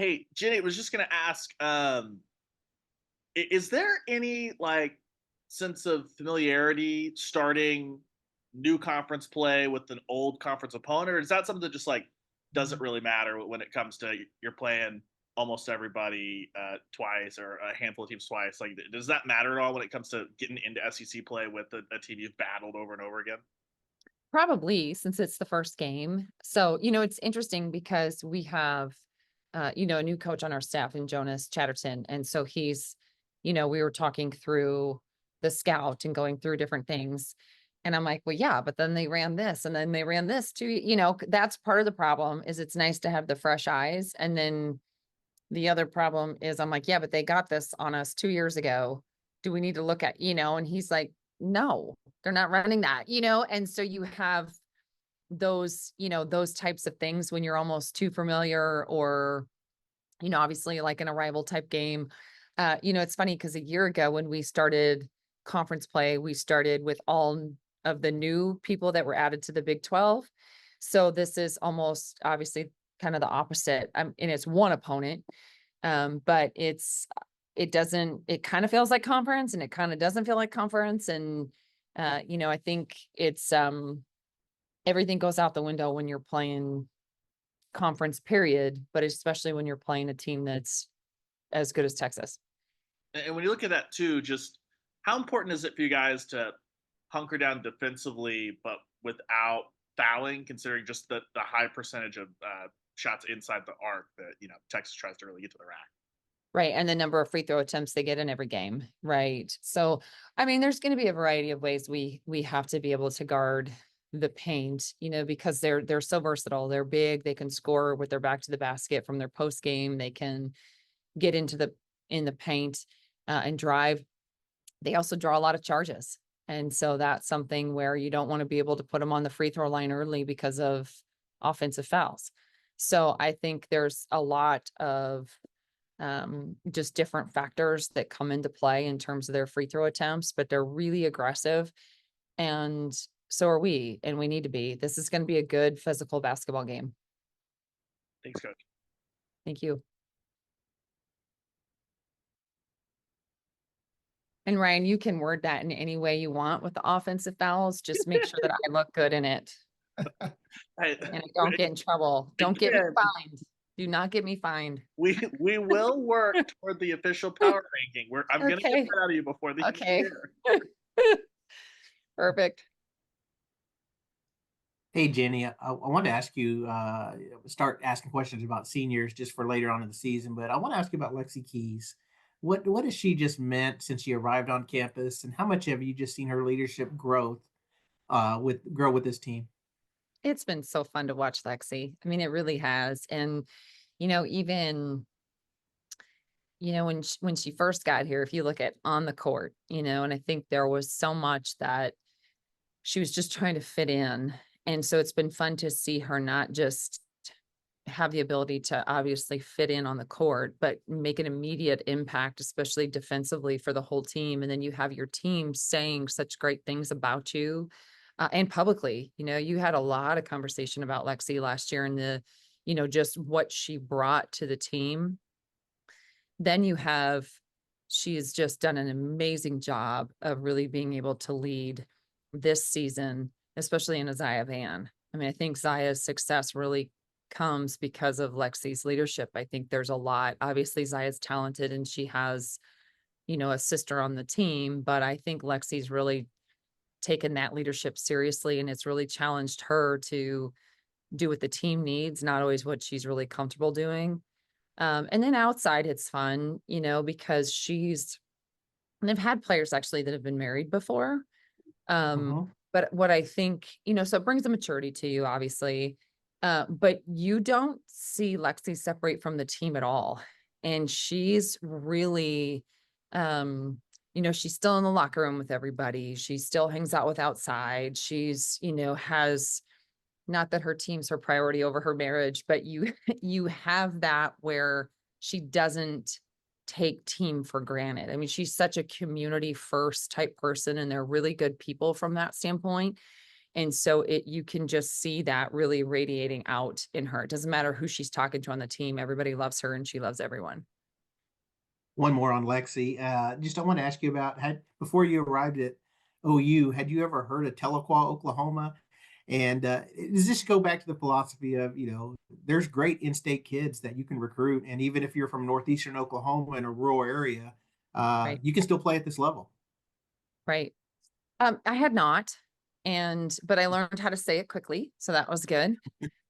Hey, Jenny, I was just gonna ask, is there any like sense of familiarity starting new conference play with an old conference opponent, or is that something that just like doesn't really matter when it comes to you're playing almost everybody twice or a handful of teams twice? Like, does that matter at all when it comes to getting into SEC play with a team you've battled over and over again? Probably, since it's the first game. So, it's interesting because we have, a new coach on our staff in Jonas Chatterton. And so we were talking through the scout and going through different things. And I'm like, well, yeah, but then they ran this and then they ran this too. That's part of the problem is it's nice to have the fresh eyes. And then the other problem is I'm like, yeah, but they got this on us 2 years ago. Do we need to look at? And he's like, no, they're not running that. And so you have those types of things when you're almost too familiar or, obviously like in a rival type game. It's funny because a year ago when we started conference play, we started with all of the new people that were added to the Big 12. So this is almost obviously kind of the opposite. And it's one opponent. But it kind of feels like conference and it kind of doesn't feel like conference. And, I think it's, everything goes out the window when you're playing conference period, but especially when you're playing a team that's as good as Texas. And when you look at that too, just how important is it for you guys to hunker down defensively, but without fouling, considering just the high percentage of shots inside the arc that Texas tries to really get to the rack? Right. And the number of free throw attempts they get in every game. Right. So, I mean, there's going to be a variety of ways we have to be able to guard the paint, because they're so versatile. They're big. They can score with their back to the basket from their post game. They can get in the paint and drive. They also draw a lot of charges. And so that's something where you don't want to be able to put them on the free throw line early because of offensive fouls. So I think there's a lot of just different factors that come into play in terms of their free throw attempts, but they're really aggressive. And so are we, and we need to be. This is going to be a good physical basketball game. Thanks, coach. Thank you. And Ryan, you can word that in any way you want with the offensive fouls. Just make sure that I look good in it I, and I don't get in trouble. Don't get me again, fined. Do not get me fined. we will work toward the official power ranking. I'm gonna get Okay. that out of you before the end of the Okay. year. Perfect. Hey, Jenny, I wanted to ask you, start asking questions about seniors just for later on in the season, but I want to ask you about Lexi Keys. What has she just meant since she arrived on campus, and how much have you just seen her leadership grow with this team? It's been so fun to watch Lexi. I mean, it really has. And, even when she first got here, if you look at on the court, and I think there was so much that she was just trying to fit in. And so it's been fun to see her not just have the ability to obviously fit in on the court, but make an immediate impact, especially defensively for the whole team. And then you have your team saying such great things about you and publicly. You had a lot of conversation about Lexi last year and just what she brought to the team. Then she has just done an amazing job of really being able to lead this season, especially in a Zaya Van. I mean, I think Zaya's success really comes because of Lexi's leadership. I think there's a lot. Obviously, Zaya's talented and she has, a sister on the team, but I think Lexi's really taken that leadership seriously and it's really challenged her to do what the team needs, not always what she's really comfortable doing. And then outside, it's fun, because and I've had players actually that have been married before. Mhm. But what I think, so it brings a maturity to you, obviously. But you don't see Lexi separate from the team at all. And she's really, she's still in the locker room with everybody. She still hangs out with outside. She's, has not that her team's her priority over her marriage, but you you have that where she doesn't take team for granted. I mean, she's such a community first type person and they're really good people from that standpoint. And so you can just see that really radiating out in her. It doesn't matter who she's talking to on the team. Everybody loves her and she loves everyone. One more on Lexi. Just I want to ask you about before you arrived at OU, had you ever heard of Tahlequah, Oklahoma? And does this go back to the philosophy of, there's great in-state kids that you can recruit, and even if you're from northeastern Oklahoma in a rural area, Right. you can still play at this level. Right. I had not, but I learned how to say it quickly, so that was good.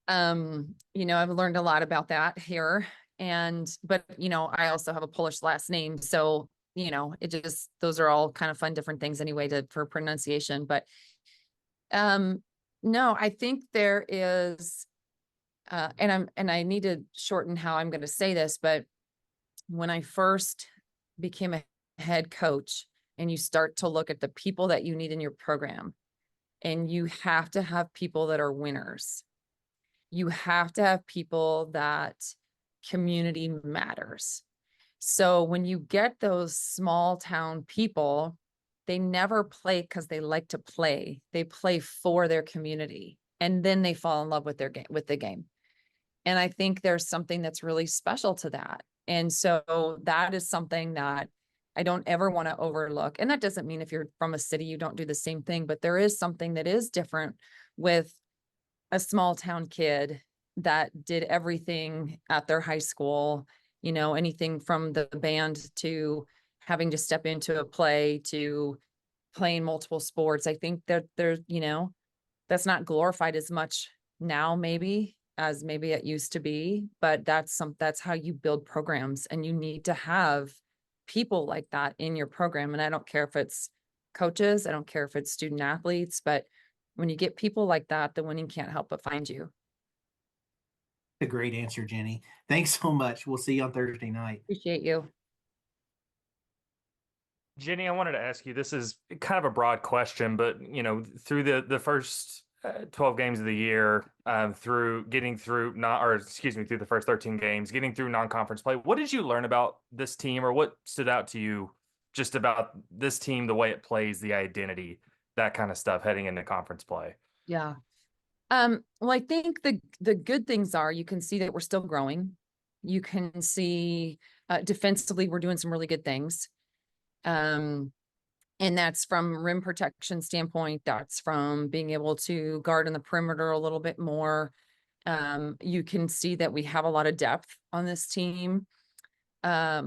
I've learned a lot about that here, but I also have a Polish last name, so those are all kind of fun, different things anyway for pronunciation. But no, I think there is, and I need to shorten how I'm going to say this, but when I first became a head coach, and you start to look at the people that you need in your program, and you have to have people that are winners. You have to have people that community matters. So when you get those small town people, they never play because they like to play. They play for their community, and then they fall in love with the game. And I think there's something that's really special to that. And so that is something that I don't ever want to overlook. And that doesn't mean if you're from a city, you don't do the same thing, but there is something that is different with a small town kid that did everything at their high school, anything from the band to having to step into a play to playing multiple sports. I think that that's not glorified as much now, maybe as maybe it used to be, but that's how you build programs, and you need to have people like that in your program. And I don't care if it's coaches, I don't care if it's student athletes, but when you get people like that, the winning can't help but find you. A great answer, Jenny. Thanks so much. We'll see you on Thursday night. Appreciate you. Jenny, I wanted to ask you, this is kind of a broad question, but through the first 12 games of the year, through the first 13 games, getting through non-conference play, what did you learn about this team, or what stood out to you just about this team, the way it plays, the identity, that kind of stuff heading into conference play? Yeah. Well, I think the good things are, you can see that we're still growing. You can see defensively, we're doing some really good things. And that's from rim protection standpoint. That's from being able to guard in the perimeter a little bit more. You can see that we have a lot of depth on this team. I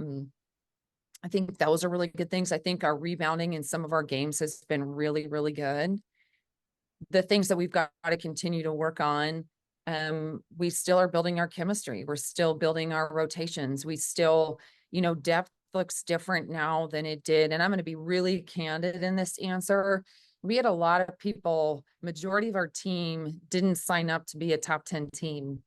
think those are really good things. I think our rebounding in some of our games has been really, really good. The things that we've got to continue to work on, we still are building our chemistry. We're still building our rotations. We still, depth looks different now than it did. And I'm going to be really candid in this answer. We had a lot of people, majority of our team didn't sign up to be a top 10 team.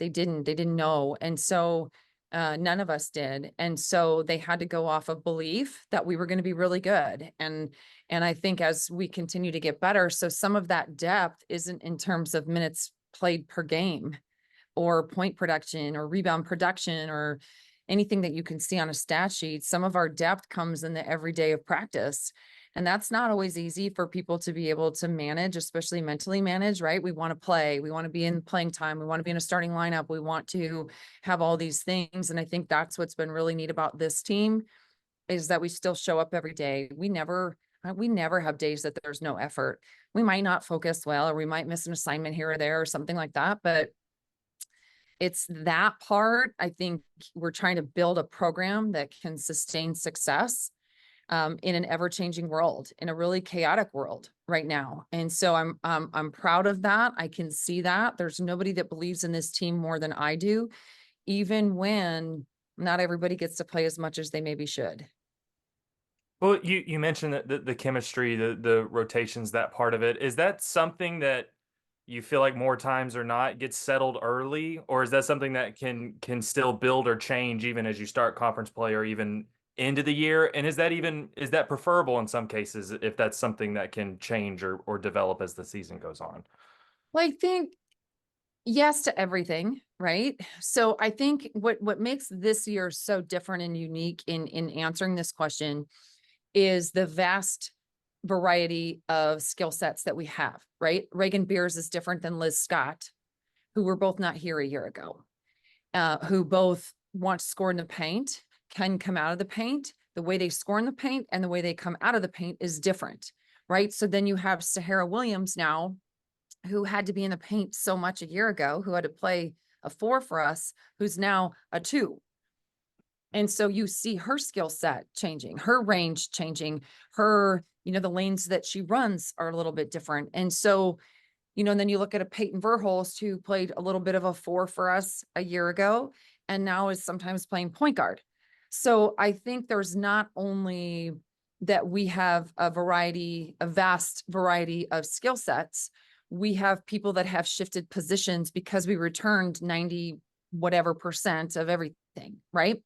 They didn't know. And so none of us did. And so they had to go off of belief that we were going to be really good. And I think as we continue to get better, so some of that depth isn't in terms of minutes played per game or point production or rebound production or anything that you can see on a stat sheet. Some of our depth comes in the everyday of practice. And that's not always easy for people to be able to manage, especially mentally manage, right? We want to play, we want to be in playing time, we want to be in a starting lineup, we want to have all these things. And I think that's what's been really neat about this team, is that we still show up every day. We never have days that there's no effort. We might not focus well, or we might miss an assignment here or there or something like that, but it's that part. I think we're trying to build a program that can sustain success in an ever-changing world, in a really chaotic world right now. And so I'm proud of that. I can see that. There's nobody that believes in this team more than I do, even when not everybody gets to play as much as they maybe should. Well, you mentioned that the chemistry, the rotations, that part of it. Is that something that you feel like more times or not gets settled early, or is that something that can still build or change even as you start conference play or even into the year? And is that preferable in some cases, if that's something that can change or develop as the season goes on? Well, I think yes to everything, right? So I think what makes this year so different and unique in answering this question is the vast variety of skill sets that we have, right? Reagan Beers is different than Liz Scott, who were both not here a year ago, who both want to score in the paint, can come out of the paint. The way they score in the paint and the way they come out of the paint is different, right? So then you have Sahara Williams now, who had to be in the paint so much a year ago, who had to play a 4 for us, who's now a 2. And so you see her skill set changing, her range changing, her, the lanes that she runs are a little bit different. And so, and then you look at a Peyton Verhulst who played a little bit of a 4 for us a year ago and now is sometimes playing point guard. So I think there's not only that we have a vast variety of skill sets, we have people that have shifted positions because we returned 90 whatever % of everything, right?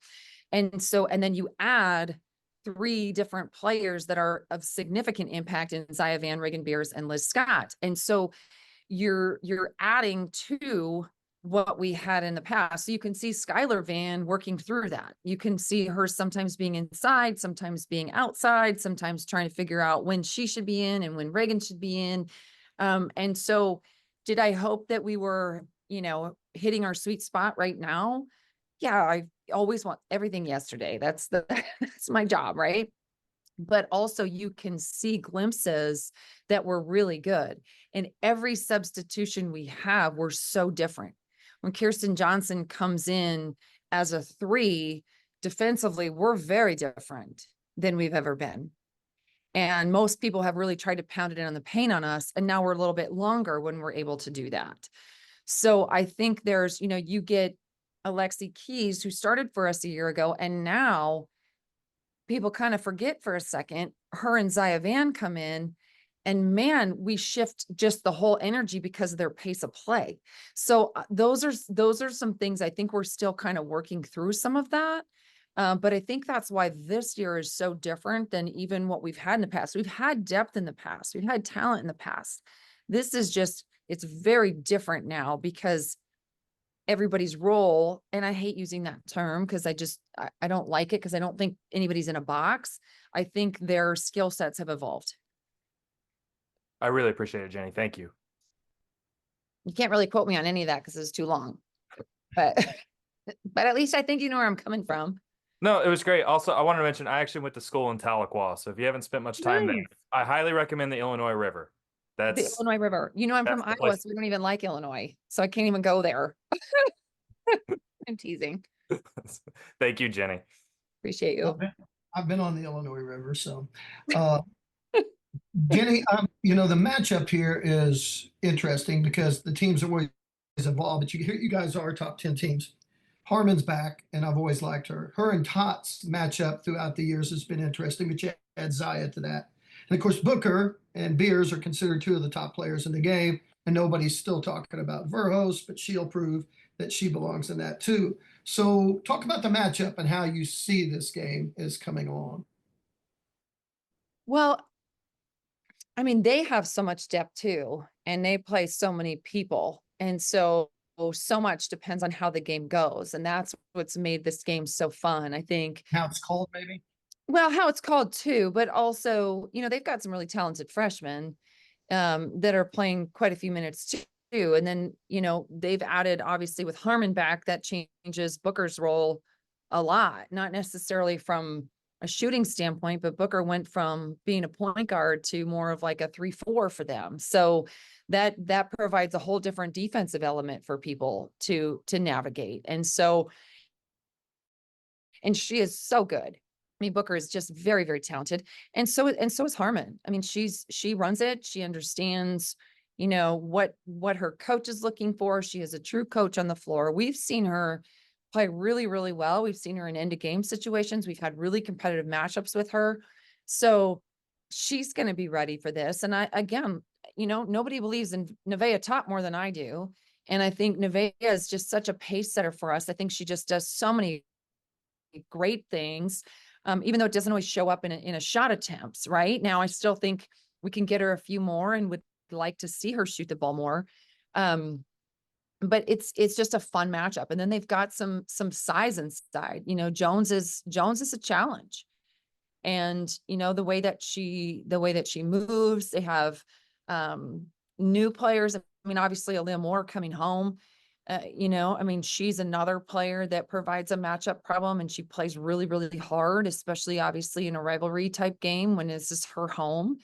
And so, and then you add 3 different players that are of significant impact in Zaya Van, Reagan Beers, and Liz Scott. And so you're adding to what we had in the past. So you can see Skylar Van working through that. You can see her sometimes being inside, sometimes being outside, sometimes trying to figure out when she should be in and when Reagan should be in. And so did I hope that we were, hitting our sweet spot right now? Yeah, I always want everything yesterday. That's my job, right? But also you can see glimpses that were really good. And every substitution we have, we're so different. When Kirsten Johnson comes in as a 3 defensively, we're very different than we've ever been. And most people have really tried to pound it in on the paint on us. And now we're a little bit longer when we're able to do that. So I think there's, you get Lexi Keys, who started for us a year ago, and now people kind of forget for a second, her and Zaya Van come in, and man, we shift just the whole energy because of their pace of play. So those are some things I think we're still kind of working through some of that. But I think that's why this year is so different than even what we've had in the past. We've had depth in the past. We've had talent in the past. This is just, it's very different now because everybody's role, and I hate using that term because I don't like it because I don't think anybody's in a box. I think their skill sets have evolved. I really appreciate it, Jenny. Thank you. You can't really quote me on any of that because it's too long, but at least I think you know where I'm coming from. No, it was great. Also, I wanted to mention I actually went to school in Tahlequah, so if you haven't spent much time there, I highly recommend the Illinois River. The Illinois River. I'm from Iowa, so we don't even like Illinois, so I can't even go there. I'm teasing. Thank you, Jenny. Appreciate you. I've been on the Illinois River, so Jenny, the matchup here is interesting because the teams are always evolved, but you guys are top 10 teams. Harmon's back, and I've always liked her. Her and Tots matchup throughout the years has been interesting, but you add Zaya to that. And of course, Booker and Beers are considered 2 of the top players in the game, and nobody's still talking about Verhulst, but she'll prove that she belongs in that too. So talk about the matchup and how you see this game is coming along. Well, I mean, they have so much depth too, and they play so many people. And so much depends on how the game goes. And that's what's made this game so fun, I think. How it's called, maybe? Well, how it's called too, but also, they've got some really talented freshmen that are playing quite a few minutes too. And then, they've added, obviously, with Harmon back, that changes Booker's role a lot, not necessarily from a shooting standpoint, but Booker went from being a point guard to more of like a 3-4 for them. So that provides a whole different defensive element for people to navigate. And so, and she is so good. I mean, Booker is just very, very talented. And so is Harmon. I mean, she runs it. She understands, what her coach is looking for. She is a true coach on the floor. We've seen her play really, really well. We've seen her in end of game situations. We've had really competitive matchups with her. So she's going to be ready for this. And nobody believes in Nevaeh Top more than I do. And I think Nevaeh is just such a pace setter for us. I think she just does so many great things, even though it doesn't always show up in a shot attempts. Right now, I still think we can get her a few more and would like to see her shoot the ball more. But it's just a fun matchup. And then they've got some size inside. Jones is a challenge. And, the way that she moves, they have, new players. I mean, obviously Aaliyah Moore coming home, she's another player that provides a matchup problem, and she plays really, really hard, especially obviously in a rivalry type game when this is her home.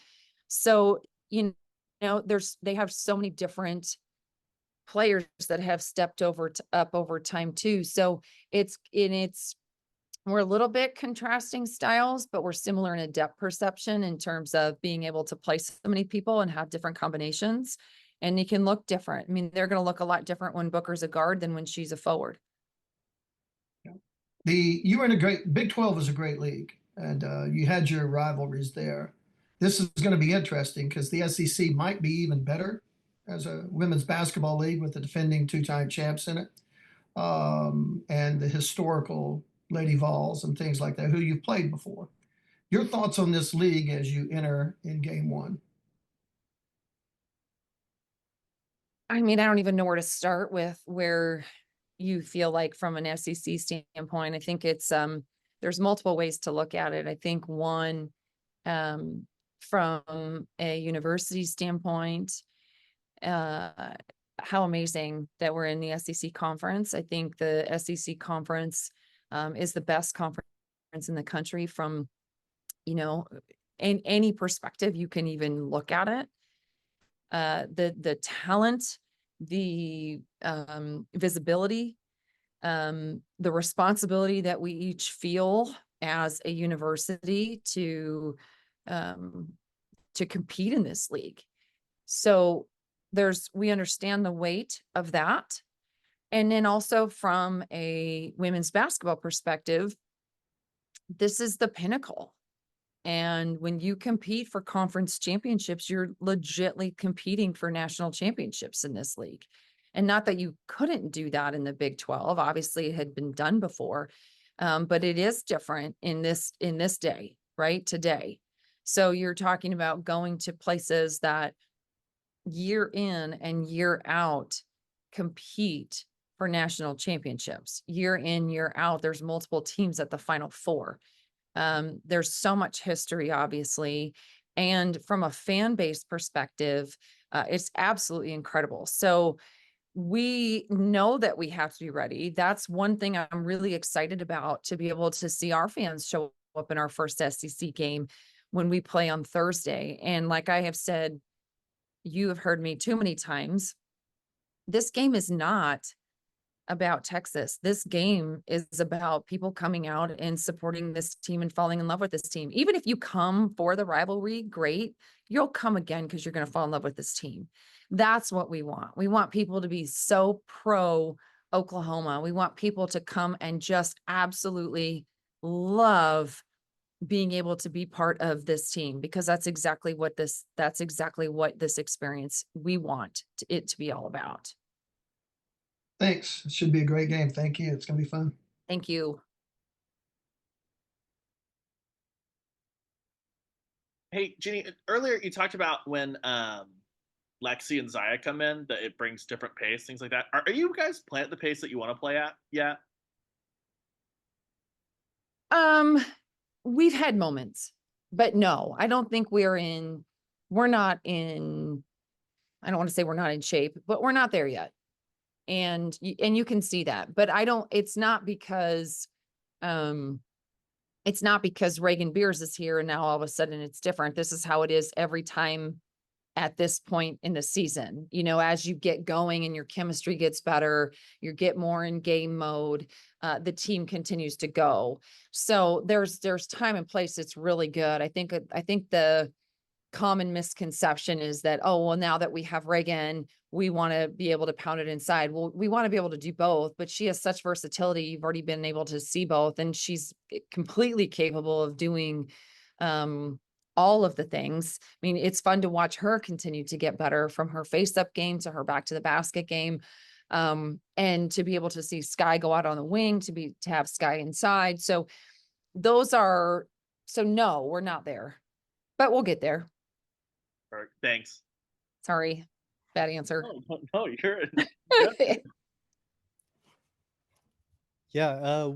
So, they have so many different players that have stepped up over time too. So we're a little bit contrasting styles, but we're similar in a depth perception in terms of being able to play so many people and have different combinations. And you can look different. I mean, they're going to look a lot different when Booker's a guard than when she's a forward. You were in a great Big 12 is a great league, and you had your rivalries there. This is going to be interesting because the SEC might be even better as a women's basketball league with the defending two-time champs in it, and the historical Lady Vols and things like that, who you've played before. Your thoughts on this league as you enter in game one? I mean, I don't even know where to start with where you feel like from an SEC standpoint. I think it's there's multiple ways to look at it. I think one, from a university standpoint, how amazing that we're in the SEC conference. I think the SEC conference is the best conference in the country from, in any perspective you can even look at it. The talent, the visibility, the responsibility that we each feel as a university to compete in this league. So we understand the weight of that. And then also from a women's basketball perspective, this is the pinnacle. And when you compete for conference championships, you're legitimately competing for national championships in this league. And not that you couldn't do that in the Big 12. Obviously, it had been done before, but it is different in this day, right? Today. So you're talking about going to places that year in and year out compete for national championships. Year in, year out, there's multiple teams at the Final Four. There's so much history, obviously. And from a fan base perspective, it's absolutely incredible. So we know that we have to be ready. That's one thing I'm really excited about, to be able to see our fans show up in our first SEC game when we play on Thursday. And like I have said, you have heard me too many times, this game is not about Texas. This game is about people coming out and supporting this team and falling in love with this team. Even if you come for the rivalry, great. You'll come again because you're going to fall in love with this team. That's what we want. We want people to be so pro Oklahoma. We want people to come and just absolutely love being able to be part of this team, because that's exactly what this experience we want it to be all about. Thanks. It should be a great game. Thank you. It's going to be fun. Thank you. Hey, Jennie, earlier you talked about when Lexi and Zaya come in, that it brings different pace, things like that. Are you guys playing at the pace that you want to play at yet? We've had moments, but no, I don't think we're not in, I don't want to say we're not in shape, but we're not there yet. And you can see that, but it's not because Reagan Beers is here and now all of a sudden it's different. This is how it is every time at this point in the season. As you get going and your chemistry gets better, you get more in game mode, the team continues to go. So there's time and place. It's really good. I think the common misconception is that, oh, well, now that we have Reagan, we want to be able to pound it inside. Well, we want to be able to do both, but she has such versatility. You've already been able to see both, and she's completely capable of doing all of the things. I mean, it's fun to watch her continue to get better, from her face-up game to her back to the basket game. And to be able to see Sky go out on the wing, to have Sky inside. So no, we're not there, but we'll get there. Or, thanks. Sorry, bad answer. No, you're good. Yeah.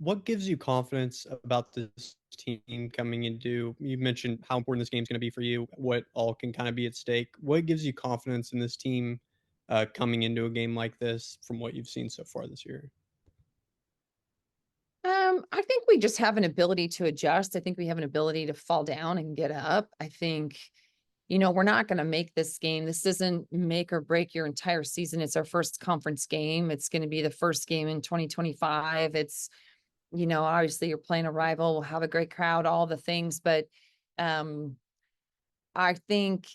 what gives you confidence about this team coming into? You mentioned how important this game's going to be for you, what all can kind of be at stake. What gives you confidence in this team coming into a game like this from what you've seen so far this year? I think we just have an ability to adjust. I think we have an ability to fall down and get up. I think, we're not going to make this game. This doesn't make or break your entire season. It's our first conference game. It's going to be the first game in 2025. It's, obviously you're playing a rival. We'll have a great crowd, all the things, but I think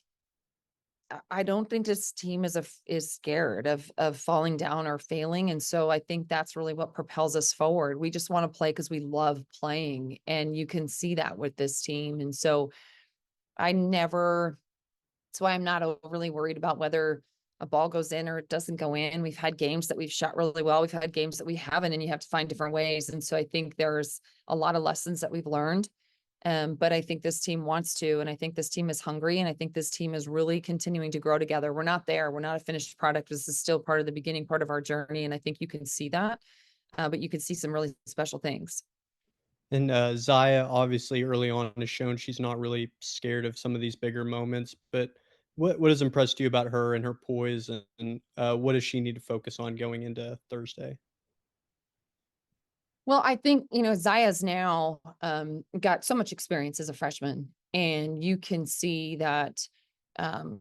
I don't think this team is scared of falling down or failing, and so I think that's really what propels us forward. We just want to play because we love playing, and you can see that with this team. And so I never. That's why I'm not overly worried about whether a ball goes in or it doesn't go in. We've had games that we've shot really well. We've had games that we haven't, and you have to find different ways. And so I think there's a lot of lessons that we've learned. But I think this team wants to, and I think this team is hungry, and I think this team is really continuing to grow together. We're not there. We're not a finished product. This is still part of the beginning part of our journey. And I think you can see that, but you can see some really special things. And Zaya, obviously, early on has shown she's not really scared of some of these bigger moments. But what has impressed you about her and her poise, and what does she need to focus on going into Thursday? Well, I think, Zaya's now got so much experience as a freshman, and you can see that, um,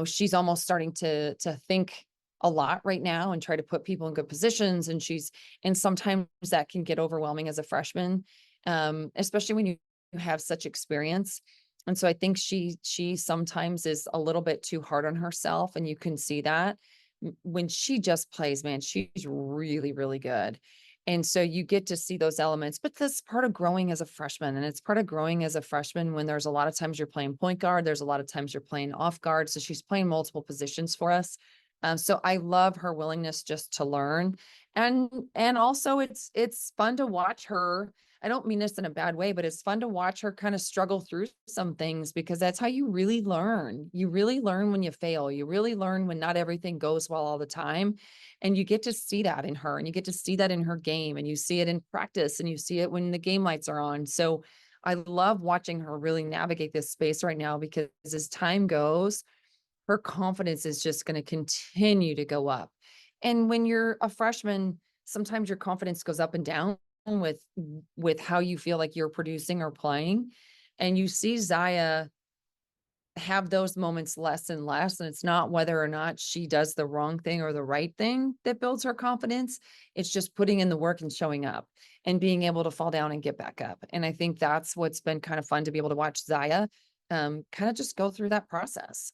she's almost starting to think a lot right now and try to put people in good positions. And sometimes that can get overwhelming as a freshman, especially when you have such experience. And so I think she sometimes is a little bit too hard on herself, and you can see that when she just plays, man, she's really, really good. And so you get to see those elements, but that's part of growing as a freshman. And it's part of growing as a freshman when there's a lot of times you're playing point guard, there's a lot of times you're playing off guard. So she's playing multiple positions for us. So I love her willingness just to learn. And also it's fun to watch her. I don't mean this in a bad way, but it's fun to watch her kind of struggle through some things, because that's how you really learn. You really learn when you fail. You really learn when not everything goes well all the time. And you get to see that in her, and you get to see that in her game, and you see it in practice, and you see it when the game lights are on. So I love watching her really navigate this space right now, because as time goes, her confidence is just going to continue to go up. And when you're a freshman, sometimes your confidence goes up and down with how you feel like you're producing or playing. And you see Zaya have those moments less and less. And it's not whether or not she does the wrong thing or the right thing that builds her confidence. It's just putting in the work and showing up and being able to fall down and get back up. And I think that's what's been kind of fun to be able to watch Zaya kind of just go through that process.